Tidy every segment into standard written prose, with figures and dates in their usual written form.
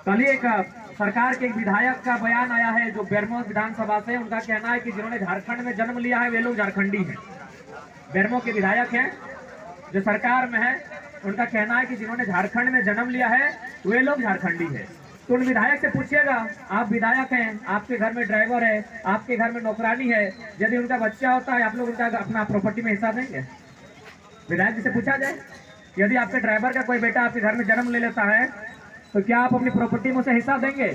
कल ही एक सरकार के एक विधायक का बयान आया है जो बेरमो विधानसभा से। उनका कहना है कि जिन्होंने झारखंड में जन्म लिया है वे लोग झारखंडी हैं। बेरमो के विधायक हैं जो सरकार में है, उनका कहना है कि जिन्होंने झारखंड में जन्म लिया है वे लोग झारखंडी है। तो उन विधायक से पूछिएगा, आप विधायक हैं, आपके घर में ड्राइवर है, आपके घर में नौकरानी है, यदि उनका बच्चा होता है आप लोग उनका अपना प्रॉपर्टी में हिस्सा देंगे? विधायक जी से पूछा जाए, यदि आपके ड्राइवर का कोई बेटा आपके घर में जन्म ले लेता है तो क्या आप अपनी प्रॉपर्टी में उसे हिस्सा देंगे?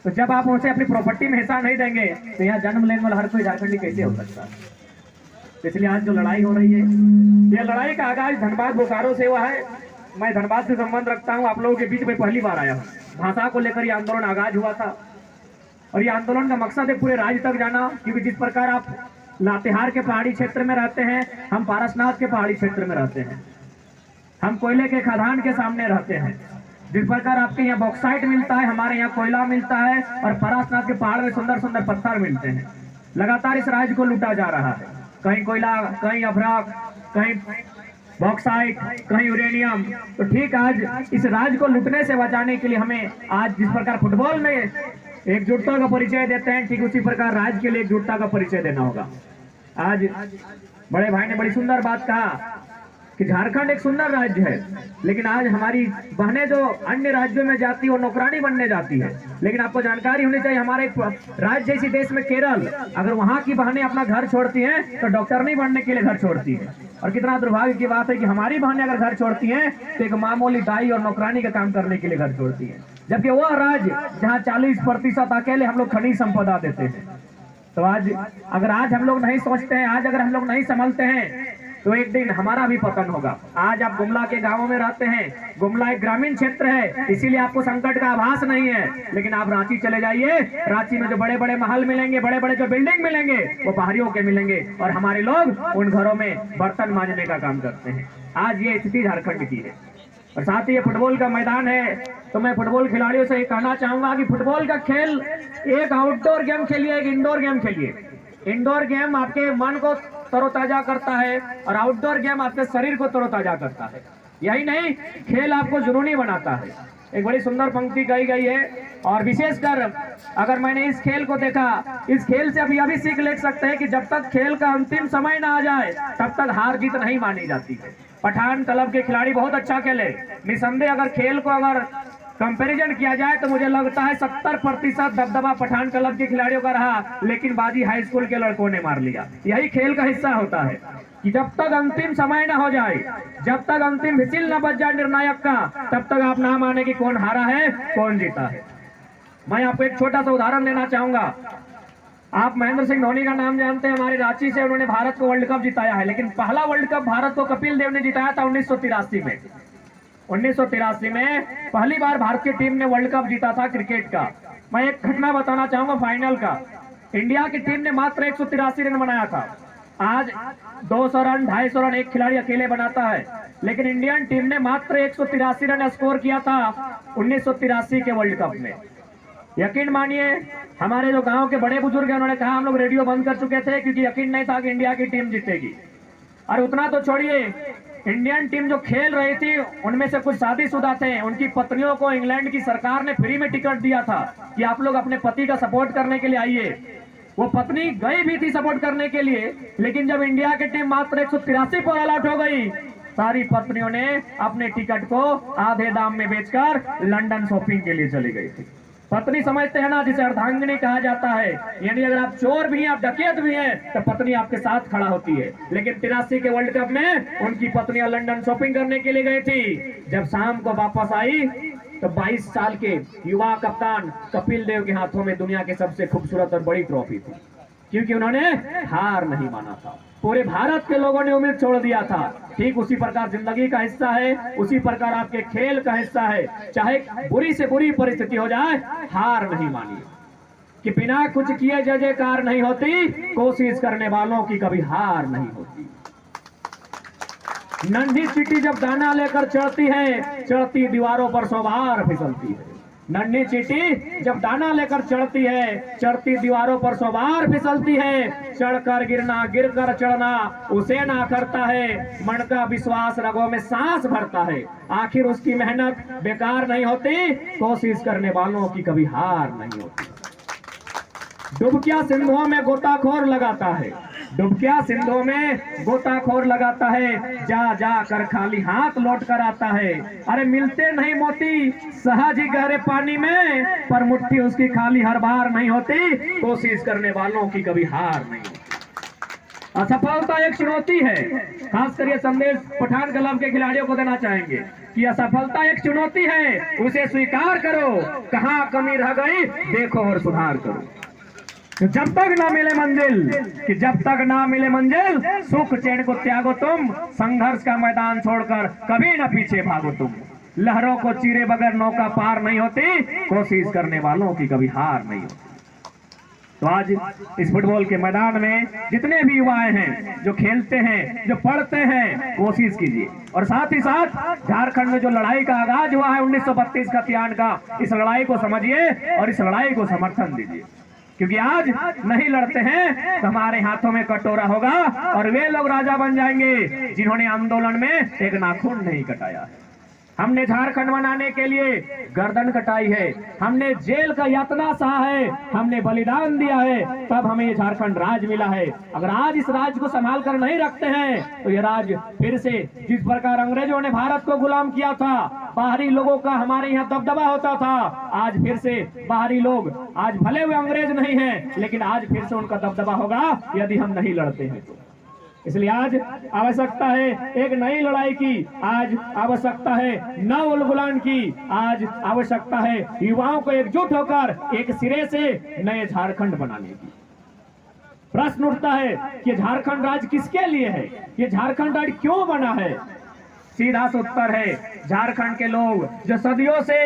तो जब आप उसे अपनी प्रॉपर्टी में हिस्सा नहीं देंगे तो यहाँ जन्म लेने वाला हर कोई झारखंडी कैसे हो सकता है? इसलिए आज जो लड़ाई हो रही है, ये लड़ाई का आगाज धनबाद बोकारो से हुआ है। मैं धनबाद से संबंध रखता हूँ, आप लोगों के बीच में पहली बार आया हूँ। भाषा को लेकर यह आंदोलन आगाज हुआ था और ये आंदोलन का मकसद है पूरे राज्य तक जाना, क्योंकि जिस प्रकार आप लातेहार के पहाड़ी क्षेत्र में रहते हैं, हम पारसनाथ के पहाड़ी क्षेत्र में रहते हैं, हम कोयले के खदान के सामने रहते हैं। जिस प्रकार आपके यहाँ बॉक्साइट मिलता है, हमारे यहाँ कोयला मिलता है और पारसनाथ के पहाड़ में सुंदर सुंदर पत्थर मिलते हैं। लगातार इस राज्य को लूटा जा रहा है, कहीं कोयला, कहीं अभ्रक, कहीं बॉक्साइट, कहीं यूरेनियम। तो ठीक आज इस राज्य को लूटने से बचाने के लिए हमें आज जिस प्रकार फुटबॉल में एकजुटता का परिचय देते हैं, ठीक उसी प्रकार राज्य के लिए एकजुटता का परिचय देना होगा। आज बड़े भाई ने बड़ी सुंदर बात कहा कि झारखंड एक सुंदर राज्य है, लेकिन आज हमारी बहनें जो अन्य राज्यों में जाती है वो नौकरानी बनने जाती है। लेकिन आपको जानकारी होनी चाहिए, हमारे राज्य जैसी देश में केरल, अगर वहां की बहनें अपना घर छोड़ती हैं तो डॉक्टर नहीं बनने के लिए घर छोड़ती है। और कितना दुर्भाग्य की बात है कि हमारी बहनें अगर घर छोड़ती हैं तो एक मामूली दाई और नौकरानी का काम करने के लिए घर छोड़ती है, जबकि वह राज्य जहाँ 40% अकेले हम लोग खनिज संपदा देते हैं। तो आज अगर आज हम लोग नहीं सोचते हैं, आज अगर हम लोग नहीं संभलते हैं तो एक दिन हमारा भी पतन होगा। आज आप गुमला के गांवों में रहते हैं, गुमला एक ग्रामीण क्षेत्र है, इसीलिए आपको संकट का आभास नहीं है। लेकिन आप रांची चले जाइए, रांची में जो बड़े बड़े महल मिलेंगे, बड़े बड़े जो बिल्डिंग मिलेंगे वो पहाड़ियों के मिलेंगे और हमारे लोग उन घरों में बर्तन मांजने का काम करते हैं। आज ये स्थिति झारखंड की है। और साथ ही ये फुटबॉल का मैदान है, तो मैं फुटबॉल खिलाड़ियों से ये कहना चाहूंगा कि फुटबॉल का खेल एक आउटडोर गेम खेलिए, एक इंडोर गेम खेलिए। इंडोर गेम आपके मन को तरोताजा करता है और आउटडोर गेम आपके शरीर को तरोताजा करता है। यही नहीं, खेल आपको जुनूनी बनाता है। एक बड़ी सुंदर पंक्ति कही गई है और विशेषकर अगर मैंने इस खेल को देखा, इस खेल से अभी सीख ले सकते हैं कि जब तक खेल का अंतिम समय ना आ जाए तब तक हार जीत नहीं मानी जाती है। पठान क्लब के खिलाड़ी बहुत अच्छा खेले, निसंदेह अगर खेल को अगर कंपैरिजन किया जाए तो मुझे लगता है 70% दबदबा पठान क्लब के खिलाड़ियों का रहा, लेकिन बाजी हाई स्कूल के लड़कों ने मार लिया। यही खेल का हिस्सा होता है कि जब तक अंतिम समय ना हो जाए, जब तक अंतिम विसिल न बज जाए निर्णायक का, तब तक आप ना माने कि कौन हारा है कौन जीता है। मैं आपको एक छोटा सा उदाहरण देना चाहूंगा। आप महेंद्र सिंह धोनी का नाम जानते हैं, हमारे रांची से उन्होंने भारत को वर्ल्ड कप जिताया है, लेकिन पहला वर्ल्ड कप भारत को कपिल देव ने जिताया था 1983 में। 1983 में पहली बार भारत की टीम ने वर्ल्ड कप जीता था क्रिकेट का। मैं एक घटना बताना चाहूंगा फाइनल का। इंडिया की टीम ने मात्र 183 रन बनाया था। आज 200 रन, 250 रन एक खिलाड़ी अकेले बनाता है, लेकिन इंडियन टीम ने मात्र 183 रन स्कोर किया था 1983 के वर्ल्ड कप में। यकीन मानिए, हमारे जो गांव के बड़े बुजुर्ग हैं उन्होंने कहा हम लोग रेडियो बंद कर चुके थे क्योंकि यकीन नहीं था कि इंडिया की टीम जीतेगी। और उतना तो छोड़िए, इंडियन टीम जो खेल रही थी उनमें से कुछ शादीशुदा थे, उनकी पत्नियों को इंग्लैंड की सरकार ने फ्री में टिकट दिया था कि आप लोग अपने पति का सपोर्ट करने के लिए आइए। वो पत्नी गई भी थी सपोर्ट करने के लिए, लेकिन जब इंडिया की टीम मात्र 183 पर ऑल आउट हो गई, सारी पत्नियों ने अपने टिकट को आधे दाम में बेचकर लंदन शॉपिंग के लिए चली गई थी। पत्नी समझते हैं ना, जिसे अर्धांगिनी कहा जाता है, यानी अगर आप चोर भी हैं, आप डकैत भी हैं, तो पत्नी आपके साथ खड़ा होती है। लेकिन 83 के वर्ल्ड कप में उनकी पत्नियां लंदन शॉपिंग करने के लिए गई थी। जब शाम को वापस आई तो 22 साल के युवा कप्तान कपिल देव के हाथों में दुनिया की सबसे खूबसूरत और बड़ी ट्रॉफी थी, क्योंकि उन्होंने हार नहीं माना था। पूरे भारत के लोगों ने उम्मीद छोड़ दिया था। ठीक उसी प्रकार जिंदगी का हिस्सा है, उसी प्रकार आपके खेल का हिस्सा है। चाहे बुरी से बुरी परिस्थिति हो जाए, हार नहीं मानिए, कि बिना कुछ किए जय जयकार नहीं होती, कोशिश करने वालों की कभी हार नहीं होती। नन्ही चींटी जब दाना लेकर चढ़ती है, चढ़ती दीवारों पर 100 बार फिसलती है। नन्ही चींटी जब दाना लेकर चढ़ती है, चढ़ती दीवारों पर 100 बार फिसलती है, चढ़कर गिरना गिरकर चढ़ना उसे ना करता है, मन का विश्वास रगों में सांस भरता है, आखिर उसकी मेहनत बेकार नहीं होती, कोशिश करने वालों की कभी हार नहीं होती। डुबकिया सिंधुओं में गोताखोर लगाता है, डुबकिया सिंधुओं में गोताखोर लगाता है, जा जा कर खाली हाथ लौट कर आता है। अरे मिलते नहीं मोती सहज ही गहरे पानी में, पर मुट्ठी उसकी खाली हर बार नहीं होती, कोशिश करने वालों की कभी हार नहीं होती। असफलता एक चुनौती है, खासकर ये संदेश पठान क्लब के खिलाड़ियों को देना चाहेंगे कि असफलता एक चुनौती है, उसे स्वीकार करो, कहाँ कमी रह गई देखो और सुधार करो। जब तक ना मिले मंजिल, कि जब तक ना मिले मंजिल, सुख चैन को त्यागो तुम, संघर्ष का मैदान छोड़कर कभी ना पीछे भागो तुम। लहरों को चीरे बगैर नौका पार नहीं होती, कोशिश करने वालों की कभी हार नहीं होती। तो आज इस फुटबॉल के मैदान में जितने भी युवाएं हैं जो खेलते हैं, जो पढ़ते हैं, कोशिश कीजिए। और साथ ही साथ झारखंड में जो लड़ाई का आगाज हुआ है 1932 का त्यान का, इस लड़ाई को समझिए और इस लड़ाई को समर्थन दीजिए, क्योंकि आज नहीं लड़ते हैं तो हमारे हाथों में कटोरा होगा और वे लोग राजा बन जाएंगे जिन्होंने आंदोलन में एक नाखून नहीं कटाया है। हमने झारखंड बनाने के लिए गर्दन कटाई है, हमने जेल का यातना सहा है, हमने बलिदान दिया है, तब हमें ये झारखंड राज मिला है। अगर आज इस राज्य को संभाल कर नहीं रखते हैं तो ये राज्य फिर से जिस प्रकार अंग्रेजों ने भारत को गुलाम किया था, बाहरी लोगों का हमारे यहाँ दबदबा होता था, आज फिर से बाहरी लोग, आज भले हुए अंग्रेज नहीं है लेकिन आज फिर से उनका दबदबा होगा यदि हम नहीं लड़ते हैं तो। इसलिए आज आवश्यकता है एक नई लड़ाई की, आज आवश्यकता है नव उलगुलान की, आज आवश्यकता है युवाओं को एकजुट होकर एक सिरे से नए झारखंड बनाने की। प्रश्न उठता है कि झारखंड राज्य किसके लिए है, ये झारखंड राज्य क्यों बना है? सीधा सा उत्तर है, झारखंड के लोग जो सदियों से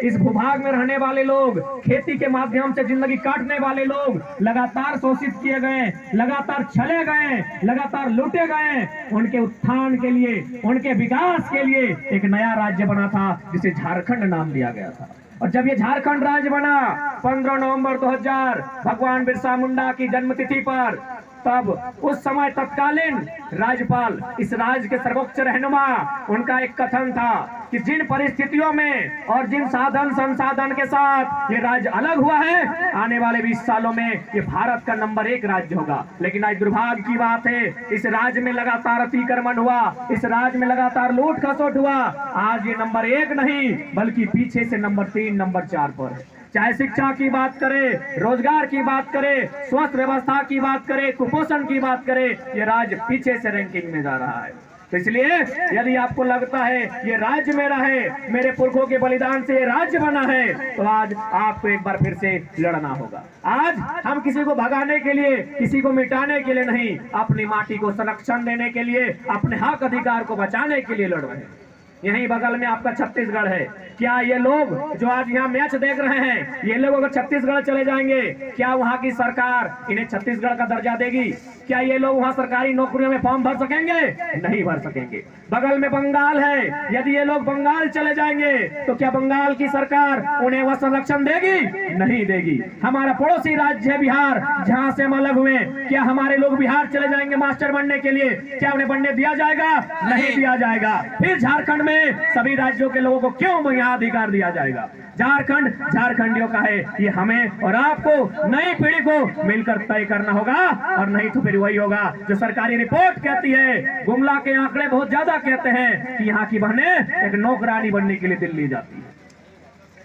इस भूभाग में रहने वाले लोग, खेती के माध्यम से जिंदगी काटने वाले लोग, लगातार शोषित किए गए, लगातार छले गए, लगातार लूटे गए, उनके उत्थान के लिए, उनके विकास के लिए एक नया राज्य बना था जिसे झारखंड नाम दिया गया था। और जब ये झारखंड राज्य बना 15 नवंबर 2000 भगवान बिरसा मुंडा की जन्मतिथि पर, तब उस समय तत्कालीन राज्यपाल, इस राज्य के सर्वोच्च रहनुमा, उनका एक कथन था कि जिन परिस्थितियों में और जिन साधन संसाधन के साथ ये राज्य अलग हुआ है, आने वाले 20 सालों में ये भारत का नंबर 1 राज्य होगा। लेकिन आज दुर्भाग्य की बात है, इस राज्य में लगातार अतिक्रमण हुआ, इस राज्य में लगातार लूट खसोट हुआ, आज ये नंबर 1 नहीं बल्कि पीछे से नंबर 3, नंबर 4 पर है। चाहे शिक्षा की बात करें, रोजगार की बात करें, स्वास्थ्य व्यवस्था की बात करें, कुपोषण की बात करें, ये राज्य पीछे से रैंकिंग में जा रहा है। तो इसलिए यदि आपको लगता है ये राज्य मेरा है, मेरे पुरखों के बलिदान से ये राज्य बना है, तो आज आपको एक बार फिर से लड़ना होगा। आज हम किसी को भगाने के लिए, किसी को मिटाने के लिए नहीं, अपनी माटी को संरक्षण देने के लिए, अपने हक अधिकार को बचाने के लिए लड़ रहे हैं। यहीं बगल में आपका छत्तीसगढ़ है। क्या ये लोग जो आज यहाँ मैच देख रहे हैं, ये लोग अगर छत्तीसगढ़ चले जाएंगे, क्या वहाँ की सरकार इन्हें छत्तीसगढ़ का दर्जा देगी? क्या ये लोग वहाँ सरकारी नौकरियों में फॉर्म भर सकेंगे? नहीं भर सकेंगे। बगल में बंगाल है, यदि ये लोग बंगाल चले जाएंगे तो क्या बंगाल की सरकार उन्हें वह संरक्षण देगी? नहीं देगी। हमारा पड़ोसी राज्य है बिहार, जहाँ से हम अलग हुए, क्या हमारे लोग बिहार चले जाएंगे मास्टर बनने के लिए? क्या उन्हें बनने दिया जाएगा? नहीं दिया जाएगा। फिर झारखंड में सभी राज्यों के लोगों को क्यों यहाँ अधिकार दिया जाएगा? झारखंड झारखंडियों का है, ये हमें और आपको, नई पीढ़ी को मिलकर तय करना होगा, और नहीं तो फिर वही होगा जो सरकारी रिपोर्ट कहती है। गुमला के आंकड़े बहुत ज्यादा कहते हैं कि यहाँ की बहनें एक नौकरानी बनने के लिए दिल्ली जाती है,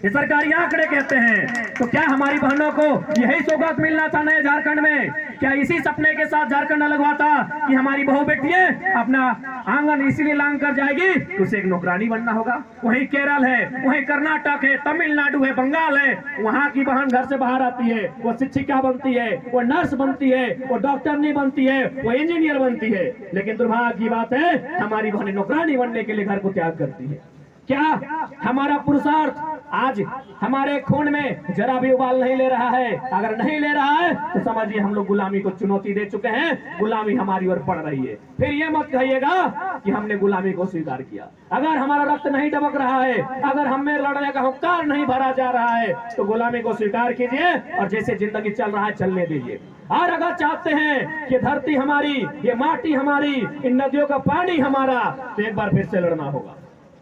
ये सरकारी आंकड़े कहते हैं। तो क्या हमारी बहनों को यही सौगात मिलना था नए झारखंड में? क्या इसी सपने के साथ झारखंड अलग हुआ था कि हमारी बहू बेटियां अपना आंगन इसीलिए लांग कर जाएगी तो उसे एक नौकरानी बनना होगा? वहीं केरल है, वहीं कर्नाटक है, तमिलनाडु है, बंगाल है, वहां की बहन घर से बाहर आती है, वो शिक्षिका बनती है, वो नर्स बनती है, वो डॉक्टरनी बनती है, वो इंजीनियर बनती है। लेकिन दुर्भाग्य की बात है, हमारी बहनें नौकरानी बनने के लिए घर को त्याग करती है। क्या हमारा पुरुषार्थ आज हमारे खून में जरा भी उबाल नहीं ले रहा है। अगर नहीं ले रहा है तो समझिए हम लोग गुलामी को चुनौती दे चुके हैं, गुलामी हमारी ओर बढ़ रही है। फिर ये मत कहिएगा कि हमने गुलामी को स्वीकार किया। अगर हमारा रक्त नहीं टपक रहा है, अगर हमें लड़ने का हुंकार नहीं भरा जा रहा है, तो गुलामी को स्वीकार कीजिए और जैसे जिंदगी चल रहा है चलने दीजिए। और अगर चाहते हैं कि धरती हमारी, ये माटी हमारी, इन नदियों का पानी हमारा, तो एक बार फिर से लड़ना होगा,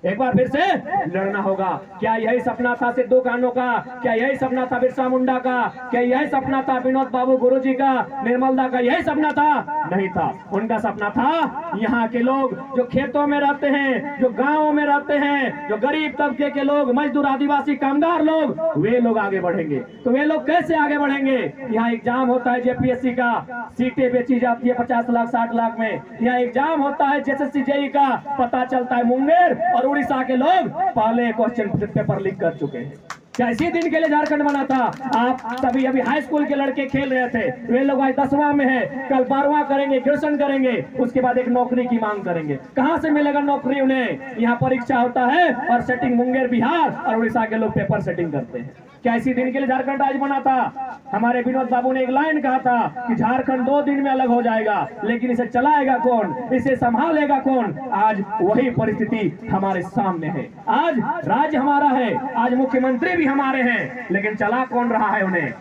एक बार फिर से लड़ना होगा। क्या यही सपना था सिद्धू कान्हू का? क्या यही सपना था बिरसा मुंडा का? क्या यही सपना था विनोद बाबू गुरुजी का, निर्मल दा का? यही सपना था? नहीं था। उनका सपना था यहाँ के लोग जो खेतों में रहते हैं, जो गाँव में रहते हैं, जो गरीब तबके के लोग, मजदूर, आदिवासी, कामगार लोग, वे लोग आगे बढ़ेंगे। तो वे लोग कैसे आगे बढ़ेंगे? यहाँ एग्जाम होता है जेपीएससी का, सीटें बेची जाती है 50 लाख 60 लाख में। यहाँ एग्जाम होता है जेएसएससी जेईई का, पता चलता है मुंगेर और उड़ीसा के लोग पहले क्वेश्चन पेपर लीक कर चुके हैं। क्या इसी दिन के लिए झारखंड बना था? आप सभी अभी हाई स्कूल के लड़के खेल रहे थे, वे लोग आज 10वां में है, कल 12वां करेंगे, ग्रेजुएशन करेंगे, उसके बाद एक नौकरी की मांग करेंगे। कहां से मिलेगा नौकरी उन्हें? यहाँ परीक्षा होता है और सेटिंग मुंगेर, बिहार और उड़ीसा के लोग पेपर सेटिंग करते हैं। क्या इसी दिन के लिए झारखंड राज्य बना था? हमारे विनोद बाबू ने एक लाइन कहा था कि झारखंड 2 दिन में अलग हो जाएगा, लेकिन इसे चलाएगा कौन, इसे संभालेगा कौन? आज वही परिस्थिति हमारे सामने है। आज राज्य हमारा है, आज मुख्यमंत्री भी हमारे हैं, लेकिन चला कौन रहा है उन्हें?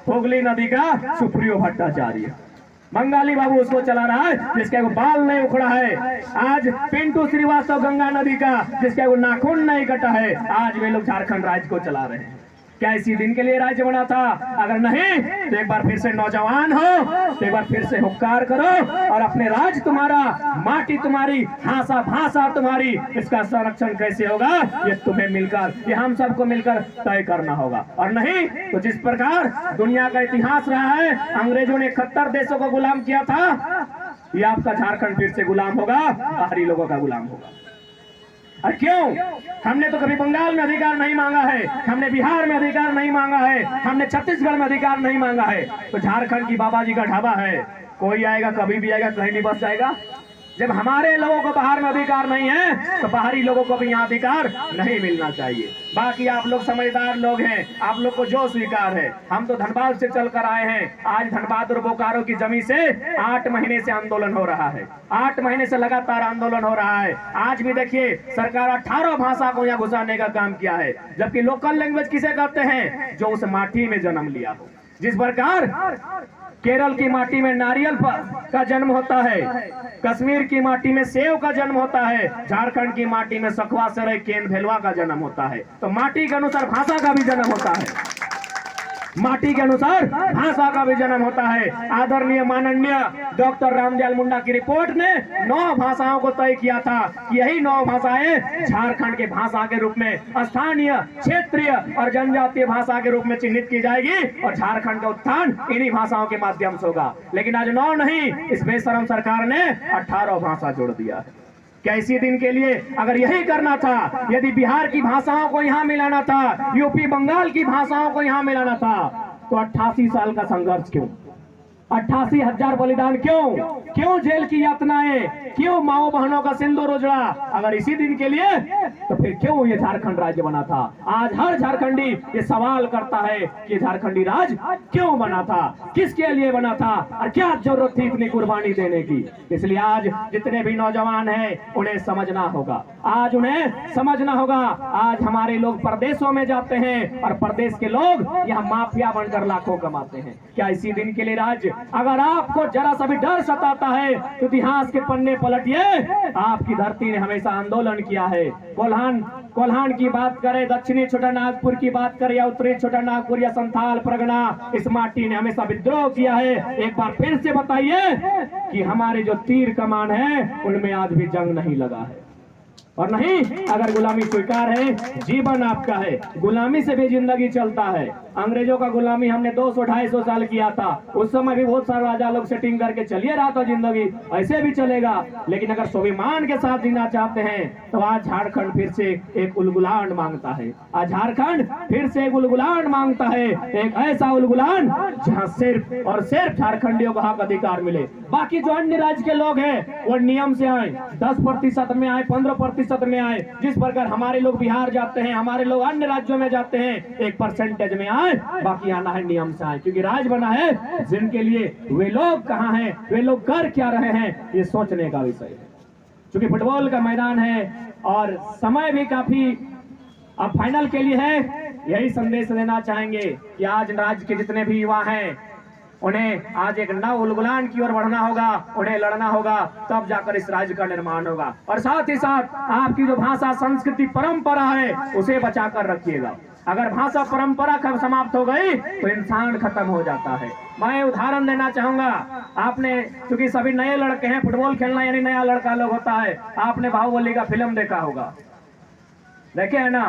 हुगली नदी का सुप्रियो भट्टाचार्य, बंगाली बाबू उसको चला रहा है जिसका वो बाल नहीं उखड़ा है। आज पिंटू श्रीवास्तव गंगा नदी का जिसका वो नाखून नहीं कटा है, आज वे लोग झारखंड राज्य को चला रहे हैं। क्या इसी दिन के लिए राज्य बना था? अगर नहीं तो एक बार फिर से नौजवान हो, तो एक बार फिर से हुक्कार करो और अपने राज्य तुम्हारा, माटी तुम्हारी, भाषा भाषा तुम्हारी, इसका संरक्षण कैसे होगा ये तुम्हें मिलकर, ये हम सबको मिलकर तय करना होगा। और नहीं तो जिस प्रकार दुनिया का इतिहास रहा है, अंग्रेजों ने 71 देशों को गुलाम किया था, ये आपका झारखंड फिर से गुलाम होगा, बाहरी लोगों का गुलाम होगा। और क्यों? हमने तो कभी बंगाल में अधिकार नहीं मांगा है, हमने बिहार में अधिकार नहीं मांगा है, हमने छत्तीसगढ़ में अधिकार नहीं मांगा है। तो झारखंड की बाबा जी का ढाबा है, कोई आएगा कभी भी आएगा, कहीं भी बस जाएगा। जब हमारे लोगों को बाहर में अधिकार नहीं है तो बाहरी लोगों को भी यहाँ अधिकार नहीं मिलना चाहिए। बाकी आप लोग समझदार लोग हैं, आप लोग को जो स्वीकार है। हम तो धनबाद से चलकर आए हैं, आज धनबाद और बोकारो की जमीन से 8 महीने से आंदोलन हो रहा है, 8 महीने से लगातार आंदोलन हो रहा है। आज भी देखिए सरकार 18 भाषा को यहाँ घुसाने का काम किया है, जबकि लोकल लैंग्वेज किसे कहते हैं? जो उस माटी में जन्म लिया हो। जिस प्रकार केरल की माटी में नारियल का जन्म होता है, कश्मीर की माटी में सेव का जन्म होता है, झारखंड की माटी में सखवा सराय केन भेलवा का जन्म होता है। तो माटी के अनुसार भाषा का भी जन्म होता है, माटी के अनुसार भाषा का भी जन्म होता है। आदरणीय माननीय डॉक्टर रामदयाल मुंडा की रिपोर्ट ने 9 भाषाओं को तय किया था कि यही 9 भाषाएं झारखंड के भाषा के रूप में, स्थानीय, क्षेत्रीय और जनजातीय भाषा के रूप में चिन्हित की जाएगी और झारखंड का उत्थान इन्हीं भाषाओं के माध्यम से होगा। लेकिन आज 9 नहीं, इस बेशरम सरकार ने 18 भाषा जोड़ दिया है। क्या इसी दिन के लिए अगर यही करना था, यदि बिहार की भाषाओं को यहाँ मिलाना था, यूपी बंगाल की भाषाओं को यहाँ मिलाना था, तो 88 साल का संघर्ष क्यों? 88,000 बलिदान क्यों? क्यों जेल की यातनाएं? क्यों माओ बहनों का सिंदूर उजड़ा? अगर इसी दिन के लिए तो फिर क्यों ये झारखंड राज्य बना था? आज हर झारखंडी ये सवाल करता है कि झारखंडी राज्य क्यों बना था, किसके लिए बना था और क्या जरूरत थी इतनी कुर्बानी देने की? इसलिए आज जितने भी नौजवान हैं उन्हें समझना होगा, आज उन्हें समझना होगा। आज हमारे लोग प्रदेशों में जाते हैं और प्रदेश के लोग यहाँ माफिया बनकर लाखों कमाते हैं। क्या इसी दिन के लिए राज्य? अगर आपको जरा सा भी डर सताता है तो इतिहास के पन्ने पलटिए। आपकी धरती ने हमेशा आंदोलन किया है। कोल्हान की बात करें, दक्षिणी छोटानागपुर की बात करें या उत्तरी छोटानागपुर या संथाल परगना, इस माटी ने हमेशा विद्रोह किया है। एक बार फिर से बताइए कि हमारे जो तीर कमान है उनमें आज भी जंग नहीं लगा है। और नहीं, अगर गुलामी स्वीकार है, जीवन आपका है, गुलामी से भी जिंदगी चलता है। अंग्रेजों का गुलामी हमने 200-250 साल किया था, उस समय भी बहुत सारे राजा लोग सेटिंग करके चलिए रहा था, जिंदगी ऐसे भी चलेगा। लेकिन अगर स्वाभिमान के साथ जीना चाहते हैं तो आज झारखंड फिर से एक उलगुलान मांगता है। आज झारखंड फिर से एक उलगुलान मांगता है, एक ऐसा उलगुलान जहाँ सिर्फ और सिर्फ झारखंडियों को हक अधिकार मिले। बाकी जो अन्य राज्य के लोग हैं वो नियम से आए, 10% में आए, 15% प्रतिशत में आए, जिस प्रकार हमारे लोग बिहार जाते हैं, हमारे लोग अन्य राज्यों में जाते हैं, 1% में आए, बाकी आना है नियम से आए, क्योंकि राज बना है जिनके लिए। वे लोग कहाँ हैं, वे लोग कर क्या रहे हैं, ये सोचने का विषय है। क्योंकि फुटबॉल का मैदान है और समय भी काफी अब फाइनल के लिए है। यही संदेश देना चाहेंगे कि आज राज्य के जितने भी युवा हैं, उन्हें आज एक नव उलगुलान की ओर बढ़ना होगा, उन्हें लड़ना होगा, तब जाकर इस राज्य का निर्माण होगा। और साथ ही साथ आपकी जो भाषा, संस्कृति, परंपरा है, उसे बचाकर रखिएगा। अगर भाषा परंपरा कब समाप्त हो गई तो इंसान खत्म हो जाता है। मैं उदाहरण देना चाहूंगा, आपने, क्योंकि सभी नए लड़के हैं, फुटबॉल खेलना यानी नया लड़का लोग होता है, आपने बाहुबली का फिल्म देखा होगा, देखे है ना?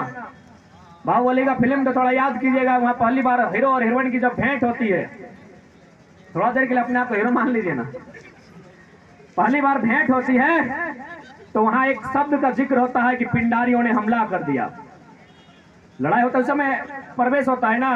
बाहुबली का फिल्म तो थोड़ा याद कीजिएगा। वहां पहली बार हीरो और हीरोइन की जब भेंट होती है, थोड़ा देर के लिए अपने आप को हीरो मान लीजिए ना, पहली बार भेंट होती है तो वहां एक शब्द का जिक्र होता है कि पिंडारियों ने हमला कर दिया। लड़ाई होता है, उस समय प्रवेश होता है ना,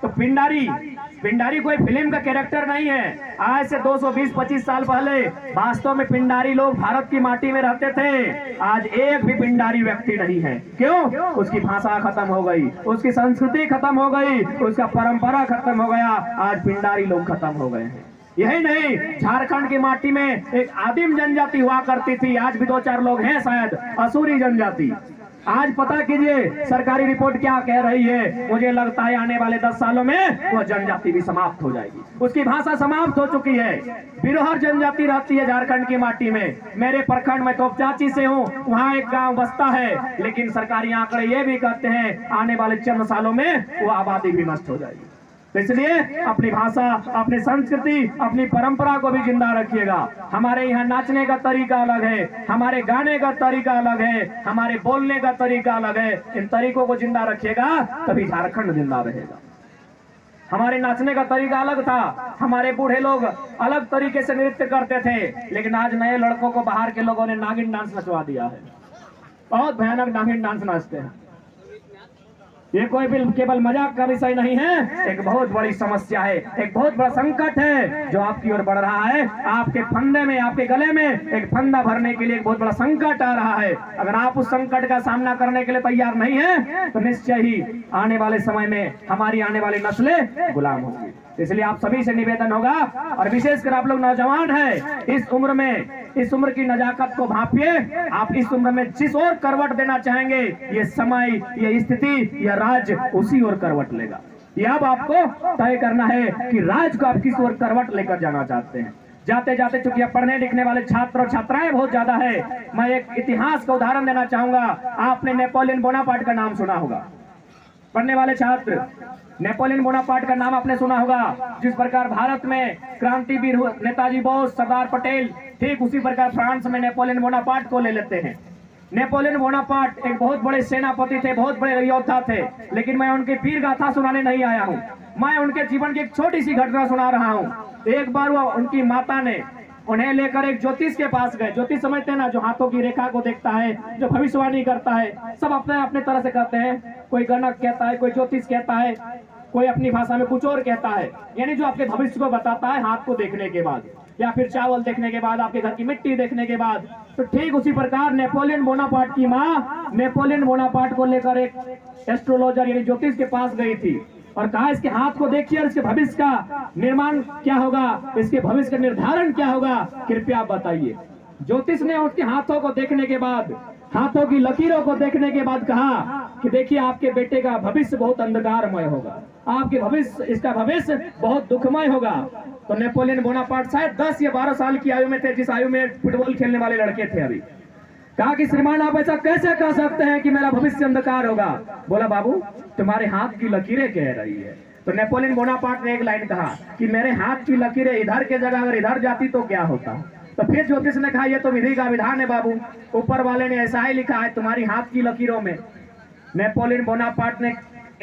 तो पिंडारी कोई फिल्म का कैरेक्टर नहीं है। आज से 220-25 साल पहले वास्तव में पिंडारी लोग भारत की माटी में रहते थे। आज एक भी पिंडारी व्यक्ति नहीं है। क्यों? उसकी भाषा खत्म हो गई, उसकी संस्कृति खत्म हो गई, उसका परंपरा खत्म हो गया। आज पिंडारी लोग खत्म हो गए हैं। यही नहीं, झारखंड की माटी में एक आदिम जनजाति हुआ करती थी, आज भी 2-4 लोग हैं शायद, असुरी जनजाति। आज पता कीजिए सरकारी रिपोर्ट क्या कह रही है। मुझे लगता है आने वाले 10 सालों में वो जनजाति भी समाप्त हो जाएगी, उसकी भाषा समाप्त हो चुकी है। बिरहर जनजाति रहती है झारखंड की माटी में। मेरे प्रखंड में तोपचाची से हूँ, वहाँ एक गांव बसता है, लेकिन सरकारी आंकड़े ये भी कहते हैं आने वाले चंद सालों में वो आबादी भी नष्ट हो जाएगी। तो इसलिए अपनी भाषा, अपनी संस्कृति, अपनी परंपरा को भी जिंदा रखिएगा। हमारे यहाँ नाचने का तरीका अलग है, हमारे गाने का तरीका अलग है, हमारे बोलने का तरीका अलग है। इन तरीकों को जिंदा रखिएगा तभी झारखंड जिंदा रहेगा। हमारे नाचने का तरीका अलग था, हमारे बूढ़े लोग अलग तरीके से नृत्य करते थे, लेकिन आज नए लड़कों को बाहर के लोगों ने नागिन डांस नचवा दिया है। बहुत भयानक नागिन डांस नाचते हैं। ये कोई भी केवल मजाक का विषय नहीं है, एक बहुत बड़ी समस्या है, एक बहुत बड़ा संकट है जो आपकी ओर बढ़ रहा है। आपके फंदे में, आपके गले में एक फंदा भरने के लिए एक बहुत बड़ा संकट आ रहा है। अगर आप उस संकट का सामना करने के लिए तैयार नहीं है तो निश्चय ही आने वाले समय में हमारी आने वाली नस्लें गुलाम होंगी। इसलिए आप सभी से निवेदन होगा, और विशेषकर आप लोग नौजवान हैं, इस उम्र में, इस उम्र की नजाकत को भांपिए। आप इस उम्र में जिस ओर करवट देना चाहेंगे, ये समय, ये स्थिति, यह राज्य उसी ओर करवट लेगा। ये अब आपको तय करना है कि राज्य को आप किस ओर करवट लेकर जाना चाहते हैं। जाते जाते, चूंकि पढ़ने लिखने वाले छात्र और छात्राएं बहुत ज्यादा है, मैं एक इतिहास का उदाहरण देना चाहूंगा। आपने नेपोलियन बोनापार्ट का नाम सुना होगा, पढ़ने वाले छात्र, नेपोलियन बोनापार्ट का नाम आपने सुना होगा। जिस प्रकार भारत में क्रांतिवीर नेताजी बोस, सरदार पटेल, ठीक उसी प्रकार फ्रांस में नेपोलियन बोनापार्ट को ले लेते हैं। नेपोलियन बोनापार्ट एक बहुत बड़े सेनापति थे, बहुत बड़े योद्धा थे, लेकिन मैं उनकी वीर गाथा सुनाने नहीं आया हूँ। मैं उनके जीवन की एक छोटी सी घटना सुना रहा हूँ। एक बार वो उनकी माता ने उन्हें लेकर एक ज्योतिष के पास गए। ज्योतिष समझते हैं ना, जो हाथों की रेखा को देखता है, जो भविष्यवाणी करता है। सब अपने अपने तरह से करते हैं, कोई गणक कहता है, कोई ज्योतिष कहता है, कोई अपनी भाषा में कुछ और कहता है, यानी जो आपके भविष्य को बताता है हाथ को देखने के बाद, या फिर चावल देखने के बाद, आपके घर की मिट्टी देखने के बाद। तो ठीक उसी प्रकार नेपोलियन बोनापार्ट की माँ नेपोलियन बोनापार्ट को लेकर एक एस्ट्रोलॉजर यानी ज्योतिष के पास गई थी और कहा, इसके हाथ को देखिए और इसके भविष्य का निर्माण क्या होगा, इसके भविष्य का निर्धारण क्या होगा, कृपया बताइए। ज्योतिष ने उसके हाथों को देखने के बाद, हाथों की लकीरों को देखने के बाद कहा कि देखिए आपके बेटे का भविष्य बहुत अंधकारमय होगा, आपके भविष्य, इसका भविष्य बहुत दुखमय होगा। तो नेपोलियन बोनापार्ट शायद 10 या 12 साल की आयु में थे, जिस आयु में फुटबॉल खेलने वाले लड़के थे अभी। कहा कि श्रीमान आप ऐसा कैसे कह सकते हैं कि मेरा भविष्य अंधकार होगा। बोला, बाबू तुम्हारे हाथ की लकीरें कह रही है। तो नेपोलियन बोनापार्ट ने एक लाइन कहा कि मेरे हाथ की लकीरें इधर के जगह अगर इधर जाती तो क्या होता। तो फिर ज्योतिष ने कहा, ये तो विधि का विधान है बाबू, ऊपर वाले ने ऐसा ही लिखा है तुम्हारी हाथ की लकीरों में। नेपोलियन बोनापार्ट ने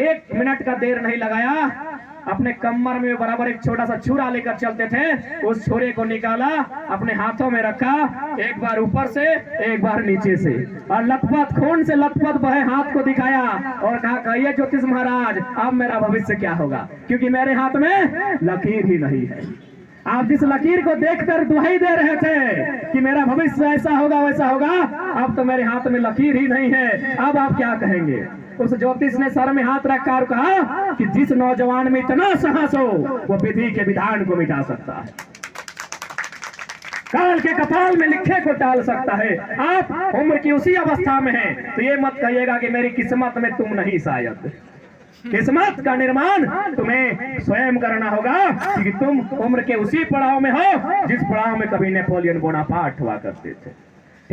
1 मिनट का देर नहीं लगाया, अपने कमर में बराबर एक छोटा सा छुरा लेकर चलते थे, उस छुरे को निकाला, अपने हाथों में रखा, एक बार ऊपर से एक बार नीचे से, और लथपथ खून से लथपथ बहे हाथ को दिखाया और कहा, कहिए ज्योतिष महाराज अब मेरा भविष्य क्या होगा, क्योंकि मेरे हाथ में लकीर ही नहीं है। आप जिस लकीर को देखकर दुहाई दे रहे थे कि मेरा भविष्य ऐसा होगा वैसा होगा, अब तो मेरे हाथ में लकीर ही नहीं है, अब आप क्या कहेंगे? उस ज्योतिष ने सर में हाथ रखकर और कहा कि जिस नौजवान में इतना साहस हो वो विधि के विधान को मिटा सकता है, काल के कपाल में लिखे को टाल सकता है। आप उम्र की उसी अवस्था में हैं तो ये मत कहिएगा कि मेरी किस्मत में तुम नहीं, शायद किस्मत का निर्माण तुम्हें स्वयं करना होगा, क्योंकि तुम उम्र के उसी पड़ाव में हो जिस पड़ाव में कभी नेपोलियन बोनापार्ट हुआ करते थे।